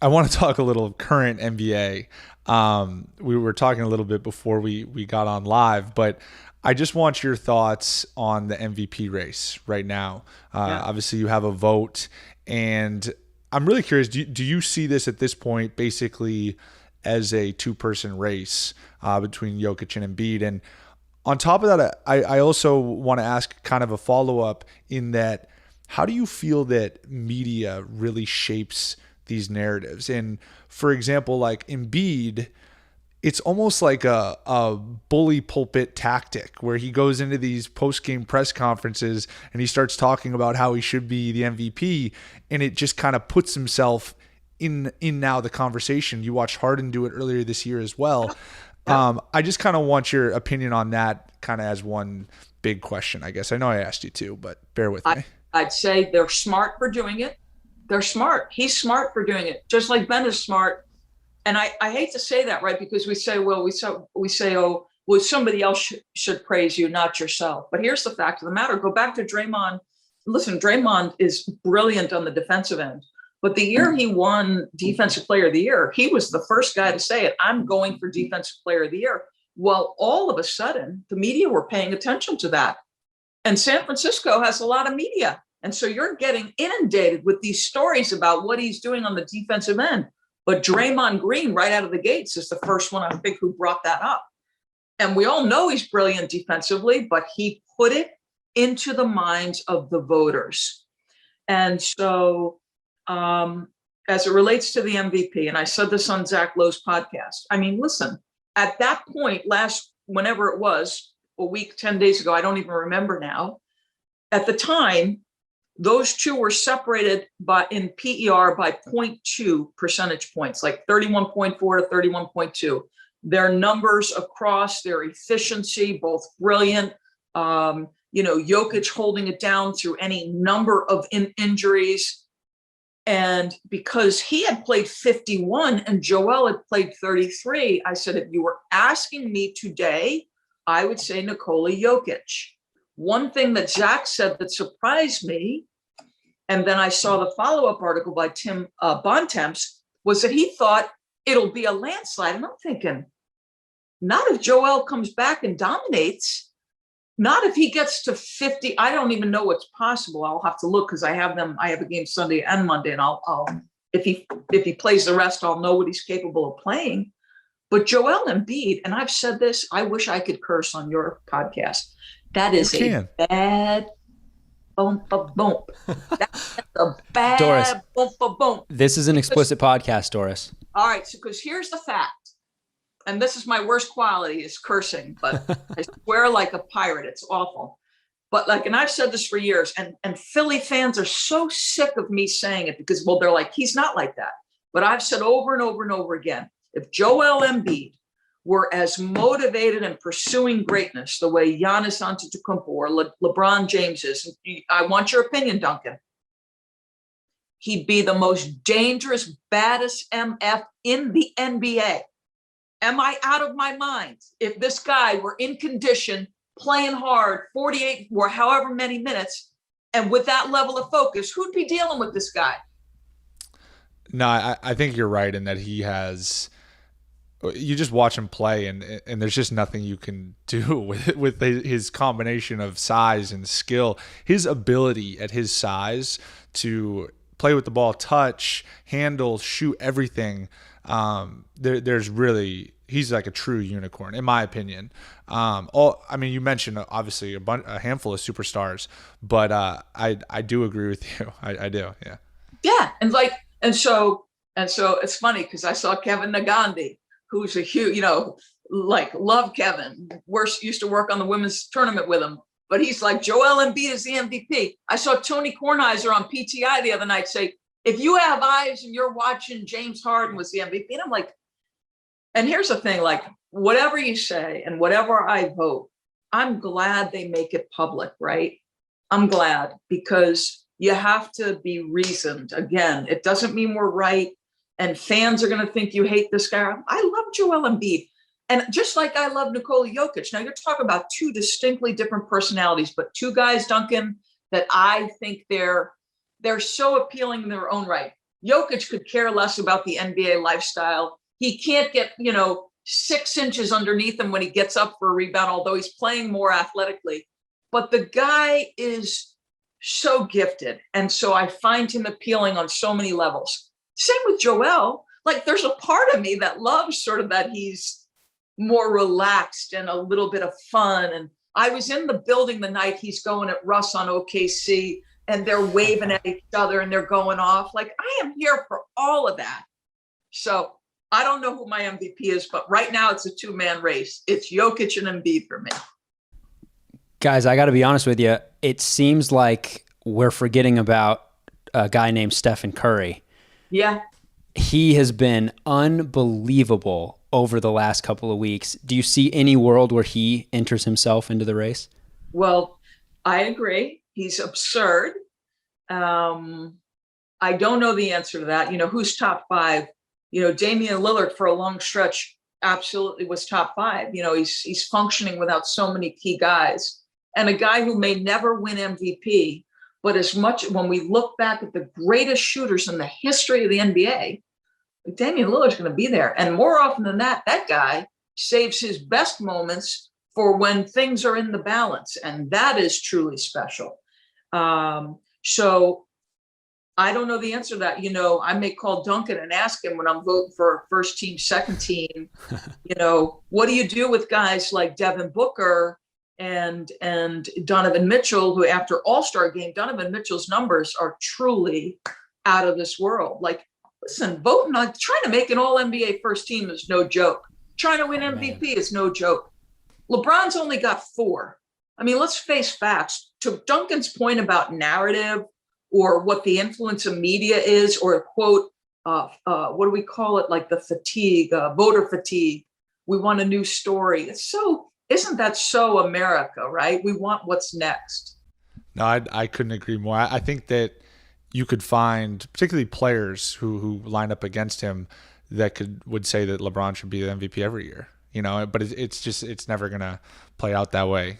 I want to talk a little current NBA. We were talking a little bit before we got on live, but I just want your thoughts on the MVP race right now. Yeah. Obviously, you have a vote, and I'm really curious. Do you see this at this point basically as a two-person race between Jokic and Embiid? And on top of that, I also want to ask kind of a follow-up in that, how do you feel that media really shapes these narratives? And for example, like Embiid, it's almost like a bully pulpit tactic where he goes into these post-game press conferences and he starts talking about how he should be the MVP, and it just kind of puts himself in now the conversation. You watched Harden do it earlier this year as well. I just kind of want your opinion on that, kind of as one big question, I guess. I know I asked you to, but bear with me. I'd say they're smart for doing it. They're smart. He's smart for doing it, just like Ben is smart. And I hate to say that, right? Because we say, oh, well, somebody else should praise you, not yourself. But here's the fact of the matter. Go back to Draymond. Listen, Draymond is brilliant on the defensive end. But the year he won Defensive Player of the Year, he was the first guy to say it. I'm going for Defensive Player of the Year. Well, all of a sudden, the media were paying attention to that. And San Francisco has a lot of media. And so you're getting inundated with these stories about what he's doing on the defensive end. But Draymond Green, right out of the gates, is the first one, I think, who brought that up. And we all know he's brilliant defensively, but he put it into the minds of the voters. And so as it relates to the MVP, and I said this on Zach Lowe's podcast, I mean, listen, at that point, whenever it was, a week, 10 days ago, I don't even remember now. At the time, those two were separated in PER by 0.2 percentage points, like 31.4 to 31.2. Their numbers across, their efficiency, both brilliant. Jokic holding it down through any number of injuries. And because he had played 51 and Joel had played 33, I said, if you were asking me today, I would say Nikola Jokic. One thing that Zach said that surprised me, and then I saw the follow-up article by Tim Bontemps, was that he thought it'll be a landslide. And I'm thinking, not if Joel comes back and dominates, not if he gets to 50. I don't even know what's possible. I'll have to look because I have a game Sunday and Monday, and I'll if he plays the rest, I'll know what he's capable of playing. But Joel Embiid, and I've said this, I wish I could curse on your podcast. That is a bad bump. That's a bad Doris, bump. This is an explicit podcast, Doris. All right, so because here's the fact, and this is my worst quality is cursing, but I swear like a pirate. It's awful. But and I've said this for years, and Philly fans are so sick of me saying it because, well, they're like, he's not like that. But I've said over and over and over again, if Joel Embiid were as motivated and pursuing greatness the way Giannis Antetokounmpo or LeBron James is, I want your opinion, Duncan, he'd be the most dangerous, baddest MF in the NBA. Am I out of my mind? If this guy were in condition, playing hard, 48 or however many minutes, and with that level of focus, who'd be dealing with this guy? No, I think you're right in that he has. You just watch him play, and there's just nothing you can do with his combination of size and skill. His ability at his size to play with the ball, touch, handle, shoot, everything. There's really, he's like a true unicorn, in my opinion. You mentioned obviously a handful of superstars, but I do agree with you. I do, yeah. Yeah, and so it's funny because I saw Kevin Nagandi, who's a huge, love Kevin. Used to work on the women's tournament with him, but he's like, Joel Embiid is the MVP. I saw Tony Kornheiser on PTI the other night say, if you have eyes and you're watching, James Harden was the MVP. And I'm like, and here's the thing, like, whatever you say and whatever I vote, I'm glad they make it public, right? I'm glad, because you have to be reasoned. Again, it doesn't mean we're right. And fans are going to think you hate this guy. I love Joel Embiid. And just like I love Nikola Jokic. Now, you're talking about two distinctly different personalities, but two guys, Duncan, that I think they're so appealing in their own right. Jokic could care less about the NBA lifestyle. He can't get, 6 inches underneath him when he gets up for a rebound, although he's playing more athletically. But the guy is so gifted. And so I find him appealing on so many levels. Same with Joel. Like, there's a part of me that loves sort of that he's more relaxed and a little bit of fun. And I was in the building the night he's going at Russ on OKC, and they're waving at each other and they're going off. Like, I am here for all of that. So I don't know who my MVP is, but right now it's a 2-man race. It's Jokic and Embiid for me. Guys, I got to be honest with you. It seems like we're forgetting about a guy named Stephen Curry. Yeah. He has been unbelievable over the last couple of weeks. Do you see any world where he enters himself into the race? Well, I agree. He's absurd. I don't know the answer to that. Who's top 5? Damian Lillard for a long stretch absolutely was top 5. He's functioning without so many key guys, and a guy who may never win MVP, but as much when we look back at the greatest shooters in the history of the NBA, Damian Lillard's going to be there. And more often than that, that guy saves his best moments for when things are in the balance. And that is truly special. So I don't know the answer to that. I may call Duncan and ask him when I'm voting for first team, second team, what do you do with guys like Devin Booker and Donovan Mitchell, who after All-Star game, Donovan Mitchell's numbers are truly out of this world. Like, listen, voting on trying to make an all NBA first team is no joke. Trying to win MVP is no joke. LeBron's only got 4. I mean, let's face facts. To Duncan's point about narrative or what the influence of media is, or quote, what do we call it? Like the fatigue, voter fatigue. We want a new story. Isn't that so America, right? We want what's next. No, I couldn't agree more. I think that you could find particularly players who line up against him that would say that LeBron should be the MVP every year, but it's never going to play out that way.